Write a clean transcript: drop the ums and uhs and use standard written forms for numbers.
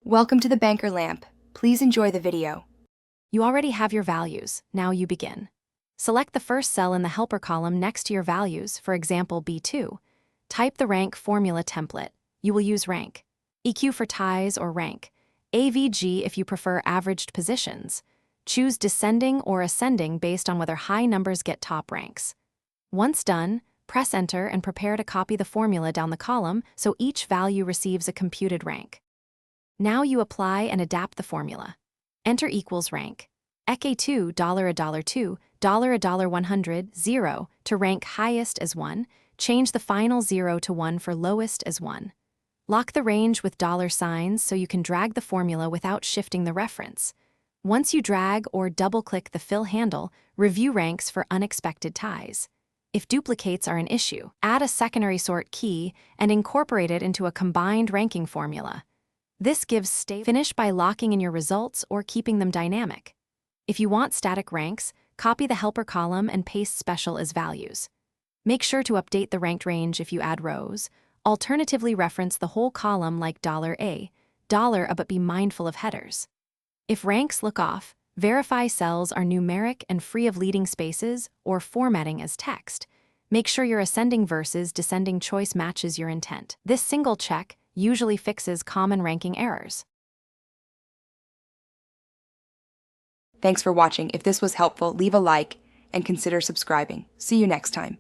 Welcome to the Banker Lamp. Please enjoy the video. You already have your values, now you begin. Select the first cell in the helper column next to your values, for example B2. Type the rank formula template. You will use rank. EQ for ties or rank. AVG if you prefer averaged positions. Choose descending or ascending based on whether high numbers get top ranks. Once done, press enter and prepare to copy the formula down the column so each value receives a computed rank. Now you apply and adapt the formula. Enter equals rank. EK2 $2 $100 0 to rank highest as 1. Change the final 0 to 1 for lowest as 1. Lock the range with dollar signs so you can drag the formula without shifting the reference. Once you drag or double-click the fill handle, review ranks for unexpected ties. If duplicates are an issue, add a secondary sort key and incorporate it into a combined ranking formula. This gives finish by locking in your results or keeping them dynamic. If you want static ranks, copy the helper column and paste special as values. Make sure to update the ranked range if you add rows. Alternatively, reference the whole column like $A, but be mindful of headers. If ranks look off, verify cells are numeric and free of leading spaces or formatting as text. Make sure your ascending versus descending choice matches your intent. This single check usually fixes common ranking errors. Thanks for watching. If this was helpful, leave a like and consider subscribing. See you next time.